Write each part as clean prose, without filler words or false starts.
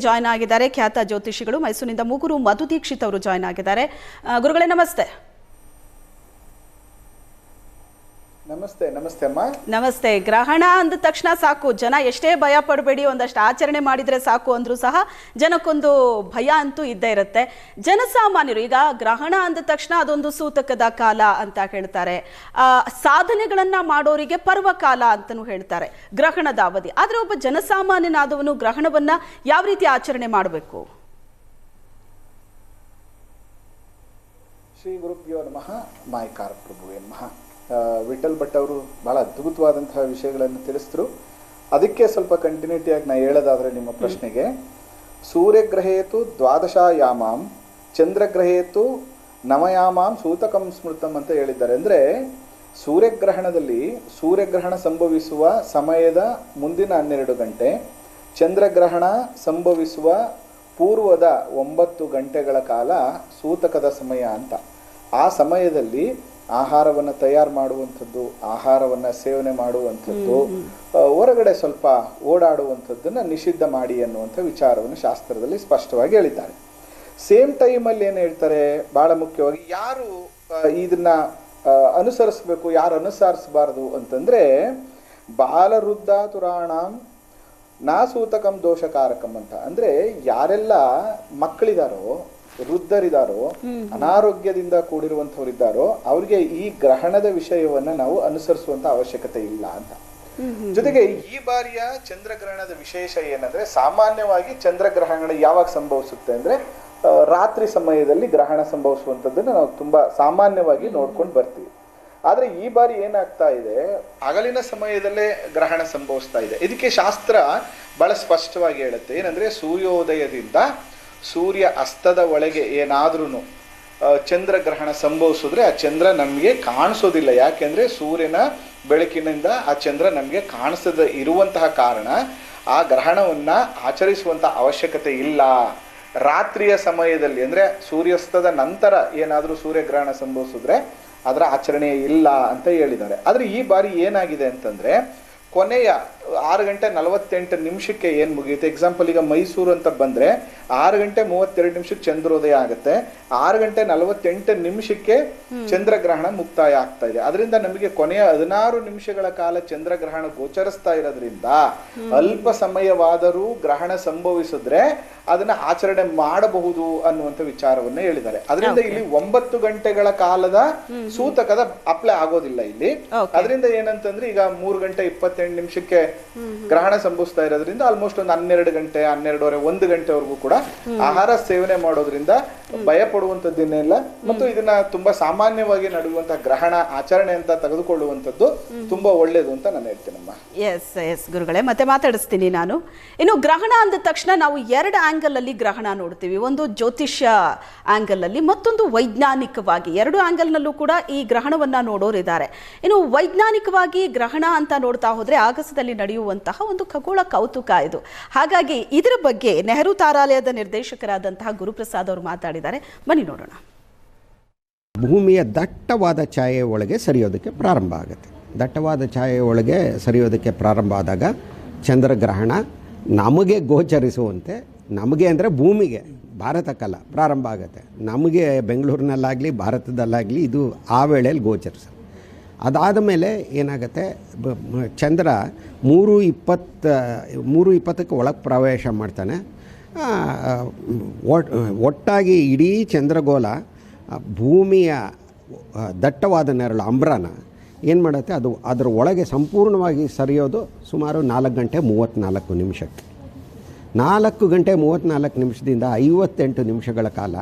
Join ಆಗಿದ್ದಾರೆ ಖ್ಯಾತ ಜ್ಯೋತಿಷಿಗಳು ಮೈಸೂರಿನಿಂದ ಮೂಗೂರು ಮಧು ದೀಕ್ಷಿತ್ ಅವರು ಜಾಯ್ನ್ ಆಗಿದ್ದಾರೆ. ಗುರುಗಳೇ ನಮಸ್ತೆ. ನಮಸ್ತೆ. ನಮಸ್ತೆ ಅಮ್ಮ. ನಮಸ್ತೆ. ಗ್ರಹಣ ಅಂದ ತಕ್ಷಣ ಸಾಕು, ಜನ ಎಷ್ಟೇ ಭಯ ಪಡಬೇಡಿ, ಒಂದಷ್ಟು ಆಚರಣೆ ಮಾಡಿದ್ರೆ ಸಾಕು ಅಂದ್ರೂ ಸಹ ಜನಕ್ಕೊಂದು ಭಯ ಅಂತೂ ಇದ್ದೇ ಇರುತ್ತೆ. ಜನಸಾಮಾನ್ಯರು ಈಗ ಗ್ರಹಣ ಅಂದ ತಕ್ಷಣ ಅದೊಂದು ಸೂತಕದ ಕಾಲ ಅಂತ ಹೇಳ್ತಾರೆ, ಸಾಧನೆಗಳನ್ನ ಮಾಡೋರಿಗೆ ಪರ್ವಕಾಲ ಅಂತಲೂ ಹೇಳ್ತಾರೆ ಗ್ರಹಣದ ಅವಧಿ. ಆದ್ರೆ ಒಬ್ಬ ಜನಸಾಮಾನ್ಯನಾದವನು ಗ್ರಹಣವನ್ನ ಯಾವ ರೀತಿ ಆಚರಣೆ ಮಾಡಬೇಕು? ಶ್ರೀ ಗುರುಭ್ಯೋ ನಮಃ. ಮಾಯಕಾರ ಪ್ರಭುವೇ ನಮಃ. ವಿಠಲ್ ಭಟ್ ಅವರು ಬಹಳ ಅದ್ಭುತವಾದಂತಹ ವಿಷಯಗಳನ್ನು ತಿಳಿಸಿದ್ರು. ಅದಕ್ಕೆ ಸ್ವಲ್ಪ ಕಂಟಿನ್ಯೂಟಿಯಾಗಿ ನಾ ಹೇಳೋದಾದ್ರೆ ನಿಮ್ಮ ಪ್ರಶ್ನೆಗೆ, ಸೂರ್ಯಗ್ರಹೇತು ದ್ವಾದಶಾಯಾಮಾಂ ಚಂದ್ರಗ್ರಹೇತು ನವಯಾಮಾಂ ಸೂತಕಂ ಸ್ಮೃತಂ ಅಂತ ಹೇಳಿದ್ದಾರೆ. ಅಂದರೆ ಸೂರ್ಯಗ್ರಹಣದಲ್ಲಿ ಸೂರ್ಯಗ್ರಹಣ ಸಂಭವಿಸುವ ಸಮಯದ ಮುಂದಿನ 12 ಗಂಟೆ, ಚಂದ್ರಗ್ರಹಣ ಸಂಭವಿಸುವ ಪೂರ್ವದ 9 ಗಂಟೆಗಳ ಕಾಲ ಸೂತಕದ ಸಮಯ ಅಂತ. ಆ ಸಮಯದಲ್ಲಿ ಆಹಾರವನ್ನು ತಯಾರು ಮಾಡುವಂಥದ್ದು, ಆಹಾರವನ್ನು ಸೇವನೆ ಮಾಡುವಂಥದ್ದು, ಹೊರಗಡೆ ಸ್ವಲ್ಪ ಓಡಾಡುವಂಥದ್ದನ್ನು ನಿಷಿದ್ಧ ಮಾಡಿ ಅನ್ನುವಂಥ ವಿಚಾರವನ್ನು ಶಾಸ್ತ್ರದಲ್ಲಿ ಸ್ಪಷ್ಟವಾಗಿ ಹೇಳಿದ್ದಾರೆ. ಸೇಮ್ ಟೈಮಲ್ಲಿ ಏನು ಹೇಳ್ತಾರೆ, ಭಾಳ ಮುಖ್ಯವಾಗಿ ಯಾರು ಇದನ್ನ ಅನುಸರಿಸಬೇಕು, ಯಾರು ಅನುಸರಿಸಬಾರ್ದು ಅಂತಂದರೆ, ಬಾಲವೃದ್ಧಾತುರಾಣಾಂ ನಾಸೂತಕಂ ದೋಷಕಾರಕಂ ಅಂತ. ಅಂದರೆ ಯಾರೆಲ್ಲ ಮಕ್ಕಳಿದಾರೋ, ವೃದ್ಧರಿದ್ದಾರೋ, ಅನಾರೋಗ್ಯದಿಂದ ಕೂಡಿರುವಂಥವರಿದ್ದಾರೋ ಅವ್ರಿಗೆ ಈ ಗ್ರಹಣದ ವಿಷಯವನ್ನ ನಾವು ಅನುಸರಿಸುವಂತ ಅವಶ್ಯಕತೆ ಇಲ್ಲ ಅಂತ. ಜೊತೆಗೆ ಈ ಬಾರಿಯ ಚಂದ್ರಗ್ರಹಣದ ವಿಶೇಷ ಏನಂದ್ರೆ, ಸಾಮಾನ್ಯವಾಗಿ ಚಂದ್ರಗ್ರಹಣ ಯಾವಾಗ ಸಂಭವಿಸುತ್ತೆ ಅಂದ್ರೆ ರಾತ್ರಿ ಸಮಯದಲ್ಲಿ ಗ್ರಹಣ ಸಂಭವಿಸುವಂಥದ್ದನ್ನ ನಾವು ತುಂಬಾ ಸಾಮಾನ್ಯವಾಗಿ ನೋಡ್ಕೊಂಡು ಬರ್ತೀವಿ. ಆದ್ರೆ ಈ ಬಾರಿ ಏನಾಗ್ತಾ ಇದೆ, ಹಗಲಿನ ಸಮಯದಲ್ಲೇ ಗ್ರಹಣ ಸಂಭವಿಸ್ತಾ ಇದೆ. ಇದಕ್ಕೆ ಶಾಸ್ತ್ರ ಬಹಳ ಸ್ಪಷ್ಟವಾಗಿ ಹೇಳುತ್ತೆ. ಏನಂದ್ರೆ, ಸೂರ್ಯೋದಯದಿಂದ ಸೂರ್ಯ ಅಸ್ತದ ಒಳಗೆ ಏನಾದ್ರೂ ಚಂದ್ರಗ್ರಹಣ ಸಂಭವಿಸಿದ್ರೆ ಆ ಚಂದ್ರ ನಮಗೆ ಕಾಣಿಸೋದಿಲ್ಲ. ಯಾಕೆಂದ್ರೆ ಸೂರ್ಯನ ಬೆಳಕಿನಿಂದ ಆ ಚಂದ್ರ ನಮಗೆ ಕಾಣಿಸದ ಇರುವಂತಹ ಕಾರಣ ಆ ಗ್ರಹಣವನ್ನ ಆಚರಿಸುವಂತ ಅವಶ್ಯಕತೆ ಇಲ್ಲ. ರಾತ್ರಿಯ ಸಮಯದಲ್ಲಿ ಅಂದ್ರೆ ಸೂರ್ಯಾಸ್ತದ ನಂತರ ಏನಾದ್ರೂ ಸೂರ್ಯಗ್ರಹಣ ಸಂಭವಿಸಿದ್ರೆ ಅದರ ಆಚರಣೆ ಇಲ್ಲ ಅಂತ ಹೇಳಿದ್ದಾರೆ. ಆದ್ರೆ ಈ ಬಾರಿ ಏನಾಗಿದೆ ಅಂತಂದ್ರೆ, ಕೊನೆಯ 6:48 ಏನು ಮುಗಿಯುತ್ತೆ. ಎಕ್ಸಾಂಪಲ್ ಈಗ ಮೈಸೂರು ಅಂತ ಬಂದ್ರೆ 6:32 ಚಂದ್ರೋದಯ ಆಗುತ್ತೆ, 6:48 ಚಂದ್ರಗ್ರಹಣ ಮುಕ್ತಾಯ ಆಗ್ತಾ ಇದೆ. ಅದರಿಂದ ನಮಗೆ ಕೊನೆಯ 16 ನಿಮಿಷಗಳ ಕಾಲ ಚಂದ್ರಗ್ರಹಣ ಗೋಚರಿಸ್ತಾ ಇರೋದ್ರಿಂದ ಅಲ್ಪ ಸಮಯವಾದರೂ ಗ್ರಹಣ ಸಂಭವಿಸಿದ್ರೆ ಅದನ್ನ ಆಚರಣೆ ಮಾಡಬಹುದು ಅನ್ನುವಂಥ ವಿಚಾರವನ್ನ ಹೇಳಿದ್ದಾರೆ. ಅದರಿಂದ ಇಲ್ಲಿ 9 ಗಂಟೆಗಳ ಕಾಲದ ಸೂತಕದ ಅಪ್ಲೈ ಆಗೋದಿಲ್ಲ ಇಲ್ಲಿ. ಅದರಿಂದ ಏನಂತಂದ್ರೆ, ಈಗ 3:28 ಗ್ರಹಣ ಸಂಭವಿಸ್ತಾ ಇರೋದ್ರಿಂದ ಆಲ್ಮೋಸ್ಟ್ ಒಂದು 12 ಗಂಟೆ 12:30 1 ಗಂಟೆವರೆಗೂ ಕೂಡ ಆಹಾರ ಸೇವನೆ ಮಾಡೋದ್ರಿಂದ ಭಯ ಪಡುವಂತದ್ದೇನಿಲ್ಲ. ಮತ್ತು ಇದನ್ನ ತುಂಬಾ ಸಾಮಾನ್ಯವಾಗಿ ನಡೆಯುವಂತಹ ಗ್ರಹಣ ಆಚರಣೆ ಅಂತ ತೆಗೆದುಕೊಳ್ಳುವಂಥದ್ದು ತುಂಬಾ ಒಳ್ಳೇದು ಅಂತ ನಾನು ಹೇಳ್ತೇನಮ್ಮ. ಎಸ್ ಗುರುಗಳೇ, ಮತ್ತೆ ಮಾತಾಡಿಸ್ತೀನಿ ನಾನು. ಇನ್ನು ಗ್ರಹಣ ಅಂದ ತಕ್ಷಣ ನಾವು 2 ಆಂಗಲ್ ಅಲ್ಲಿ ಗ್ರಹಣ ನೋಡ್ತೀವಿ. ಒಂದು ಜ್ಯೋತಿಷ್ಯ ಆಂಗಲ್ ಅಲ್ಲಿ, ಮತ್ತೊಂದು ವೈಜ್ಞಾನಿಕವಾಗಿ. 2 ಆಂಗಲ್ ನಲ್ಲೂ ಕೂಡ ಈ ಗ್ರಹಣವನ್ನ ನೋಡೋರಿದ್ದಾರೆ. ಇನ್ನು ವೈಜ್ಞಾನಿಕವಾಗಿ ಗ್ರಹಣ ಅಂತ ನೋಡ್ತಾ ಹೋದ್ರೆ ಆಗಸದಲ್ಲಿ ನಡೆಯುವಂತಹ ಒಂದು ಖಗೋಳ ಕೌತುಕ ಇದು. ಹಾಗಾಗಿ ಇದರ ಬಗ್ಗೆ ನೆಹರು ತಾರಾಲಯದ ನಿರ್ದೇಶಕರಾದಂತಹ ಗುರುಪ್ರಸಾದ್ ಅವರು ಮಾತಾಡಿದ್ದಾರೆ. ಬನ್ನಿ ನೋಡೋಣ. ಭೂಮಿಯ ದಟ್ಟವಾದ ಛಾಯೆ ಒಳಗೆ ಸರಿಯೋದಕ್ಕೆ ಪ್ರಾರಂಭ ಆಗುತ್ತೆ. ದಟ್ಟವಾದ ಛಾಯೆ ಒಳಗೆ ಸರಿಯೋದಕ್ಕೆ ಪ್ರಾರಂಭ ಆದಾಗ ಚಂದ್ರಗ್ರಹಣ ನಮಗೆ ಗೋಚರಿಸುವಂತೆ, ನಮಗೆ ಅಂದರೆ ಭೂಮಿಗೆ, ಭಾರತಕ್ಕಲ್ಲ, ಪ್ರಾರಂಭ ಆಗುತ್ತೆ. ನಮಗೆ ಬೆಂಗಳೂರಿನಲ್ಲಾಗಲಿ ಭಾರತದಲ್ಲಾಗಲಿ ಇದು ಆ ವೇಳೆಯಲ್ಲಿ ಗೋಚರಿಸ. ಅದಾದ ಮೇಲೆ ಏನಾಗುತ್ತೆ, ಚಂದ್ರ 3:20 ಒಳಗೆ ಪ್ರವೇಶ ಮಾಡ್ತಾನೆ. ಒಟ್ಟಾಗಿ ಇಡೀ ಚಂದ್ರಗೋಲ ಭೂಮಿಯ ದಟ್ಟವಾದ ನೆರಳು ಅಂಬ್ರಾನ ಏನು ಮಾಡುತ್ತೆ, ಅದು ಅದರ ಒಳಗೆ ಸಂಪೂರ್ಣವಾಗಿ ಸರಿಯೋದು ಸುಮಾರು 4:34. 4:34 58 ನಿಮಿಷಗಳ ಕಾಲ,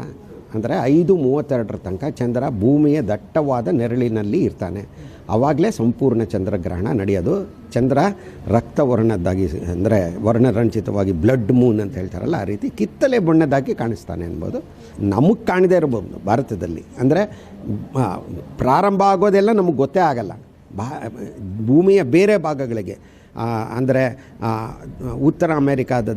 ಅಂದರೆ 5:32 ತನಕ ಚಂದ್ರ ಭೂಮಿಯ ದಟ್ಟವಾದ ನೆರಳಿನಲ್ಲಿ ಇರ್ತಾನೆ. ಆವಾಗಲೇ ಸಂಪೂರ್ಣ ಚಂದ್ರಗ್ರಹಣ ನಡೆಯೋದು. ಚಂದ್ರ ರಕ್ತವರ್ಣದ್ದಾಗಿ, ಅಂದರೆ ವರ್ಣರಂಜಿತವಾಗಿ, ಬ್ಲಡ್ ಮೂನ್ ಅಂತ ಹೇಳ್ತಾರಲ್ಲ, ಆ ರೀತಿ ಕಿತ್ತಲೆ ಬಣ್ಣದಾಗಿ ಕಾಣಿಸ್ತಾನೆ ಅನ್ಬೋದು. ನಮಗೆ ಕಾಣದೇ ಇರ್ಬೋದು ಭಾರತದಲ್ಲಿ. ಅಂದರೆ ಪ್ರಾರಂಭ ಆಗೋದೆಲ್ಲ ನಮಗೆ ಗೊತ್ತೇ ಆಗಲ್ಲ. ಭೂಮಿಯ ಬೇರೆ ಭಾಗಗಳಿಗೆ, ಅಂದರೆ ಉತ್ತರ ಅಮೇರಿಕಾದ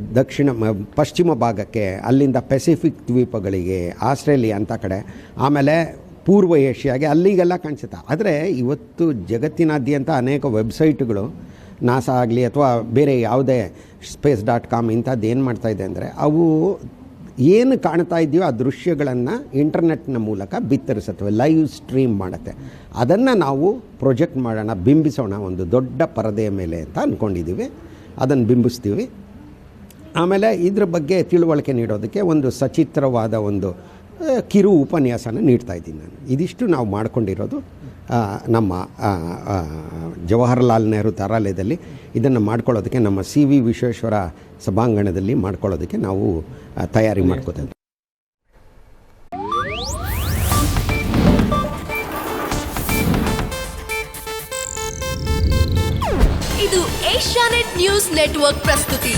ಪಶ್ಚಿಮ ಭಾಗಕ್ಕೆ, ಅಲ್ಲಿಂದ ಪೆಸಿಫಿಕ್ ದ್ವೀಪಗಳಿಗೆ, ಆಸ್ಟ್ರೇಲಿಯಾ ಅಂತ ಕಡೆ, ಆಮೇಲೆ ಪೂರ್ವ ಏಷ್ಯಾಗೆ, ಅಲ್ಲಿಗೆಲ್ಲ ಕಾಣಿಸುತ್ತೆ. ಆದರೆ ಇವತ್ತು ಜಗತ್ತಿನಾದ್ಯಂತ ಅನೇಕ ವೆಬ್ಸೈಟ್ಗಳು ನಾಸಾ ಆಗಲಿ ಅಥವಾ ಬೇರೆ ಯಾವುದೇ space.com ಇಂಥದ್ದು ಏನು ಮಾಡ್ತಾಯಿದೆ ಅಂದರೆ ಅವು ಏನು ಕಾಣ್ತಾ ಇದೆಯೋ ಆ ದೃಶ್ಯಗಳನ್ನು ಇಂಟರ್ನೆಟ್ನ ಮೂಲಕ ಬಿತ್ತರಿಸುತ್ತವೆ, ಲೈವ್ ಸ್ಟ್ರೀಮ್ ಮಾಡುತ್ತೆ. ಅದನ್ನು ನಾವು ಪ್ರೊಜೆಕ್ಟ್ ಮಾಡೋಣ, ಬಿಂಬಿಸೋಣ ಒಂದು ದೊಡ್ಡ ಪರದೆಯ ಮೇಲೆ ಅಂತ ಅಂದ್ಕೊಂಡಿದ್ದೀವಿ. ಅದನ್ನು ಬಿಂಬಿಸ್ತೀವಿ. ಆಮೇಲೆ ಇದ್ರ ಬಗ್ಗೆ ತಿಳುವಳಿಕೆ ನೀಡೋದಕ್ಕೆ ಒಂದು ಸಚಿತ್ರವಾದ ಒಂದು ಕಿರು ಉಪನ್ಯಾಸನ ನೀಡ್ತಾ ಇದ್ದೀನಿ ನಾನು. ಇದಿಷ್ಟು ನಾವು ಮಾಡ್ಕೊಂಡಿರೋದು ನಮ್ಮ ಜವಾಹರ್ಲಾಲ್ ನೆಹರು ತಾರಾಲಯದಲ್ಲಿ. ಇದನ್ನು ಮಾಡ್ಕೊಳ್ಳೋದಕ್ಕೆ ನಮ್ಮ CV ವಿಶ್ವೇಶ್ವರ ಸಭಾಂಗಣದಲ್ಲಿ ಮಾಡ್ಕೊಳ್ಳೋದಕ್ಕೆ ನಾವು ತಯಾರಿ ಮಾಡ್ಕೋತೇವೆ. ಇದು ಏಷ್ಯಾನೆಟ್ ನ್ಯೂಸ್ ನೆಟ್ವರ್ಕ್ ಪ್ರಸ್ತುತಿ.